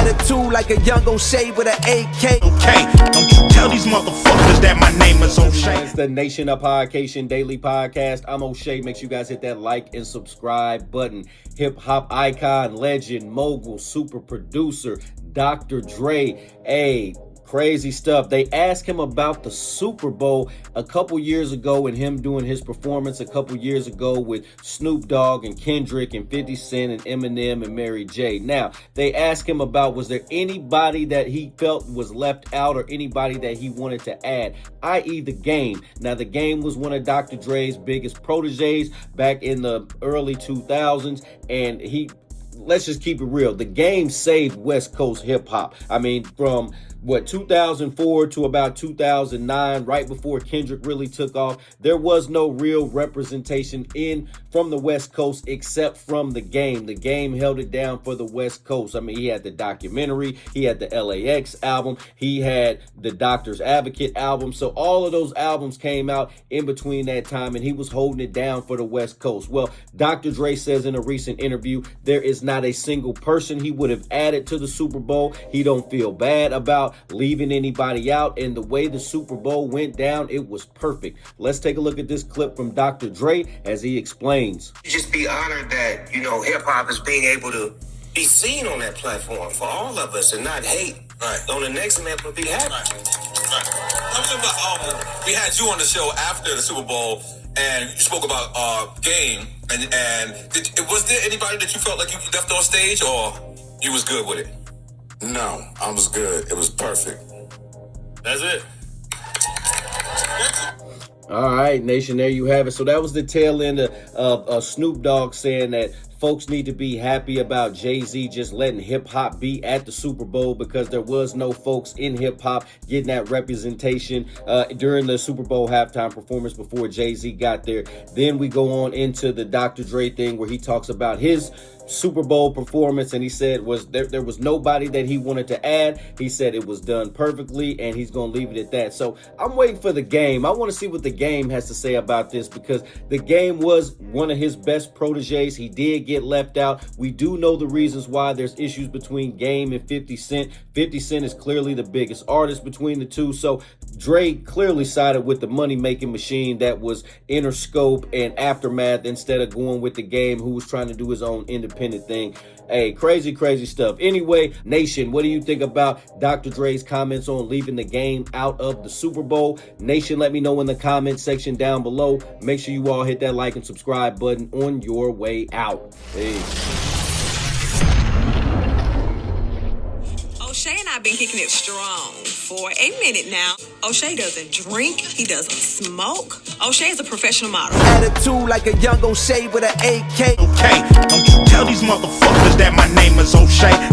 Attitude like a young O'Shea with an AK. Okay, don't you tell these motherfuckers that my name is O'Shea. It's the Nation of Podcation Daily Podcast. I'm O'Shea. Make sure you guys hit that like and subscribe button. Hip hop icon, legend, mogul, super producer, Dr. Dre. Hey, crazy stuff. They asked him about the Super Bowl a couple years ago and him doing his performance a couple years ago with Snoop Dogg and Kendrick and 50 Cent and Eminem and Mary J. Now, they asked him about was there anybody that he felt was left out or anybody that he wanted to add, i.e. The Game. Now, The Game was one of Dr. Dre's biggest proteges back in the early 2000s, and let's just keep it real. The Game saved West Coast hip hop. I mean, from 2004 to about 2009, right before Kendrick really took off, there was no real representation from the West Coast except from The Game. The Game held it down for the West Coast. I mean, he had the documentary, he had the LAX album, he had the Doctor's Advocate album. So all of those albums came out in between that time, and he was holding it down for the West Coast. Well, Dr. Dre says in a recent interview, there is not a single person he would have added to the Super Bowl. He don't feel bad about leaving anybody out, and the way the Super Bowl went down, it was perfect. Let's take a look at this clip from Dr. Dre as he explains. Just be honored that, hip hop is being able to be seen on that platform for all of us and not hate. Right. On the next level, be happy. Right. Tell me about, we had you on the show after the Super Bowl, and you spoke about Game, and was there anybody that you felt like you left on stage, or you was good with it? No, I was good. It was perfect. That's it. All right, Nation, there you have it. So that was the tail end of Snoop Dogg saying that folks need to be happy about Jay-Z just letting hip-hop be at the Super Bowl because there was no folks in hip-hop getting that representation during the Super Bowl halftime performance before Jay-Z got there. Then we go on into the Dr. Dre thing where he talks about his Super Bowl performance, and he said there was nobody that he wanted to add. He said it was done perfectly, and he's going to leave it at that. So I'm waiting for The Game. I want to see what The Game has to say about this because The Game was one of his best proteges. He did get left out. We do know the reasons why there's issues between Game and 50 Cent. 50 Cent is clearly the biggest artist between the two. So Dre clearly sided with the money-making machine that was Interscope and Aftermath instead of going with The Game, who was trying to do his own independent thing. Hey, crazy stuff. Anyway, Nation, what do you think about Dr. Dre's comments on leaving The Game out of the Super Bowl? Nation, let me know in the comment section down below. Make sure you all hit that like and subscribe button on your way out. Peace. O'Shea and I have been kicking it strong for a minute now. O'Shea doesn't drink. He doesn't smoke. O'Shea is a professional model. Attitude like a young O'Shea with an AK. Okay, don't you tell these motherfuckers that my name is O'Shea.